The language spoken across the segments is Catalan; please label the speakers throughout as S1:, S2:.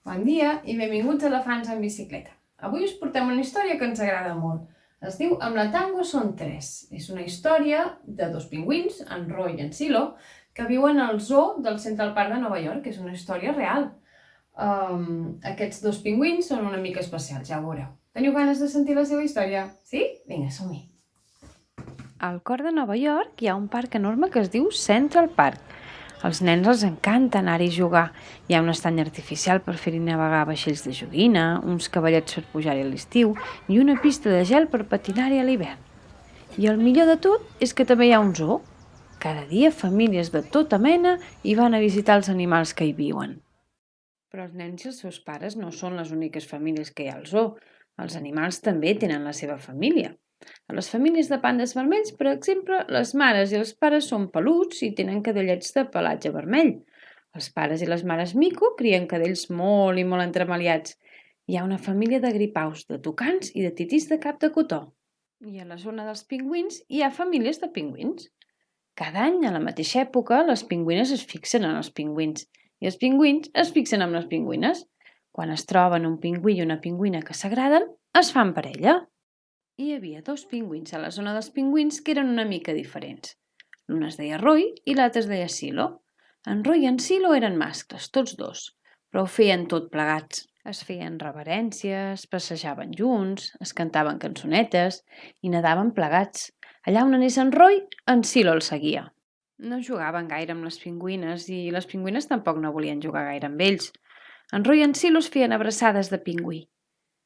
S1: Bon dia i benvinguts a Elefants en bicicleta. Avui us portem una història que ens agrada molt. Es diu Amb la tango són tres. És una història de dos pingüins, en Roy i en Silo, que viuen al zoo del Central Park de Nova York, que és una història real. Aquests dos pingüins són una mica especials, ja ho veureu. Teniu ganes de sentir la seva història? Sí? Vinga, som-hi. Al cor de Nova York hi ha un parc enorme que es diu Central Park. Als nens els encanta anar-hi a jugar. Hi ha un estany artificial per fer-hi navegar vaixells de joguina, uns cavallets per pujar-hi a l'estiu i una pista de gel per patinar-hi a l'hivern. I el millor de tot és que també hi ha un zoo. Cada dia famílies de tota mena hi van a visitar els animals que hi viuen. Però els nens i els seus pares no són les úniques famílies que hi ha al zoo. Els animals també tenen la seva família. A les famílies de pandes vermells, per exemple, les mares i els pares són peluts i tenen cadellets de pelatge vermell. Els pares i les mares mico crien cadells molt i molt entremaliats. Hi ha una família de gripaus, de tucans i de titís de cap de cotó. I a la zona dels pingüins hi ha famílies de pingüins. Cada any, a la mateixa època, les pingüines es fixen en els pingüins i els pingüins es fixen en les pingüines. Quan es troben un pingüí i una pingüina que s'agraden, es fan parella. Hi havia dos pingüins a la zona dels pingüins que eren una mica diferents. L'un es deia Roy i l'altre es deia Silo. En Roy i en Silo eren mascles, tots dos, però ho feien tot plegats. Es feien reverències, passejaven junts, es cantaven cançonetes i nadaven plegats. Allà on anés en Roy, en Silo el seguia. No jugaven gaire amb les pingüines i les pingüines tampoc no volien jugar gaire amb ells. En Roy i en Silo es feien abraçades de pingüí.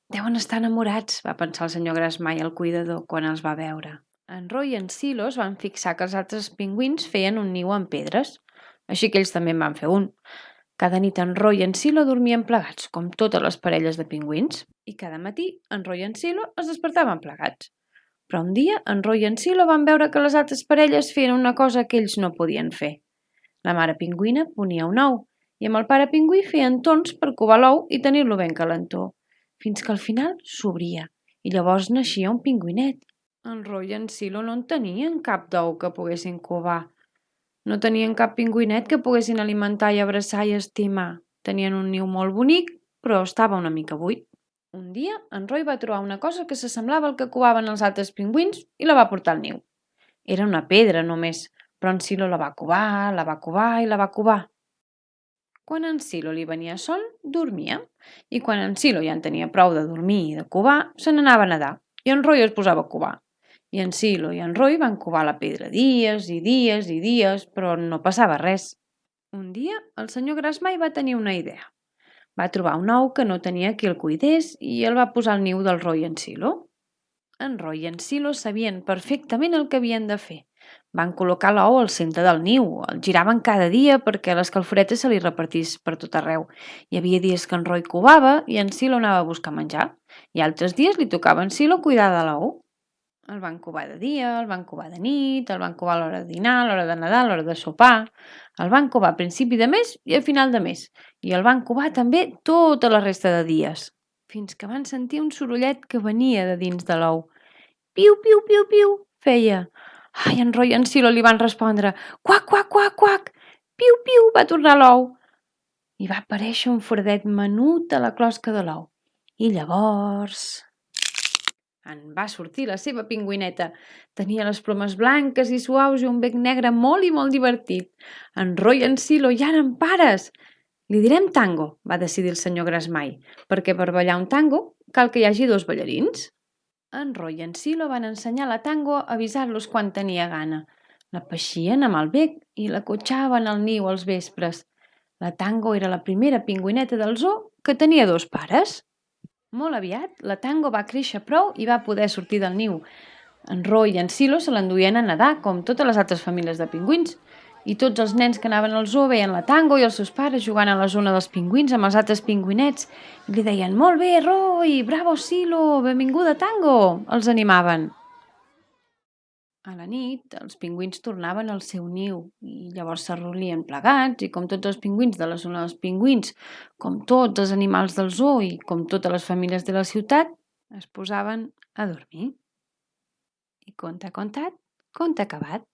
S1: Deuen estar enamorats, va pensar el senyor Grasmai, el cuidador, quan els va veure. En Roy i en Silo es van fixar que els altres pingüins feien un niu amb pedres, així que ells també en van fer un. Cada nit en Roy i en Silo dormien plegats, com totes les parelles de pingüins, i cada matí en Roy i en Silo es despertaven plegats. Però un dia en Roy i en Silo van veure que les altres parelles feien una cosa que ells no podien fer. La mare pingüina ponia un ou, i amb el pare pingüí feien torns per covar l'ou i tenir-lo ben calentó, fins que al final s'obria i llavors naixia un pingüinet. En Roy i en Silo no en tenien cap d'ou que poguessin covar. No tenien cap pingüinet que poguessin alimentar i abraçar i estimar. Tenien un niu molt bonic, però estava una mica buit. Un dia, en Roy va trobar una cosa que s'assemblava al que covaven els altres pingüins i la va portar al niu. Era una pedra només, però en Silo la va covar i la va covar. Quan en Silo li venia son, dormia, i quan en Silo ja en tenia prou de dormir i de covar, se n'anava a nedar, i en Roy es posava a covar. I en Silo i en Roy van covar la pedra dies i dies i dies, però no passava res. Un dia, el senyor Grasmai va tenir una idea. Va trobar un ou que no tenia qui el cuidés i el va posar al niu del Roy i en Silo. En Roy i en Silo sabien perfectament el que havien de fer. Van col·locar l'ou al centre del niu, el giraven cada dia perquè l'escalforeta se li repartís per tot arreu. Hi havia dies que en Roy covava i en Silo anava a buscar menjar, i altres dies li tocava a en Silo cuidar de l'ou. El van covar de dia, el van covar de nit, el van covar a l'hora de dinar, a l'hora de nedar, a l'hora de sopar. El van covar a principi de mes i a final de mes, i el van covar també tota la resta de dies, fins que van sentir un sorollet que venia de dins de l'ou. Piu, piu, piu, piu, feia. Ai, en Roy i en Silo li van respondre quac, quac, quac, quac. Piu, piu, va tornar l'ou. I va aparèixer un fordet menut a la closca de l'ou. I llavors en va sortir la seva pingüineta. Tenia les plomes blanques i suaus i un bec negre molt i molt divertit. En Roy i en Silo ja eren pares. Li direm tango, va decidir el senyor Grasmai, perquè per ballar un tango cal que hi hagi dos ballarins. En Roy i en Silo van ensenyar la tango a avisar-los quan tenia gana. La peixien amb el bec i la cotxaven al niu als vespres. La tango era la primera pingüineta del zoo que tenia dos pares. Molt aviat, la tango va créixer prou i va poder sortir del niu. En Roy i en Silo se l'enduien a nedar, com totes les altres famílies de pingüins. I tots els nens que anaven al zoo veien la tango i els seus pares jugant a la zona dels pingüins amb els altres pingüinets i li deien «Molt bé, Roy! Bravo, Silo! Benvinguda, tango!» Els animaven. A la nit, els pingüins tornaven al seu niu i llavors s'arrolien plegats i com tots els pingüins de la zona dels pingüins, com tots els animals del zoo i com totes les famílies de la ciutat, es posaven a dormir. I conte contat, conte acabat.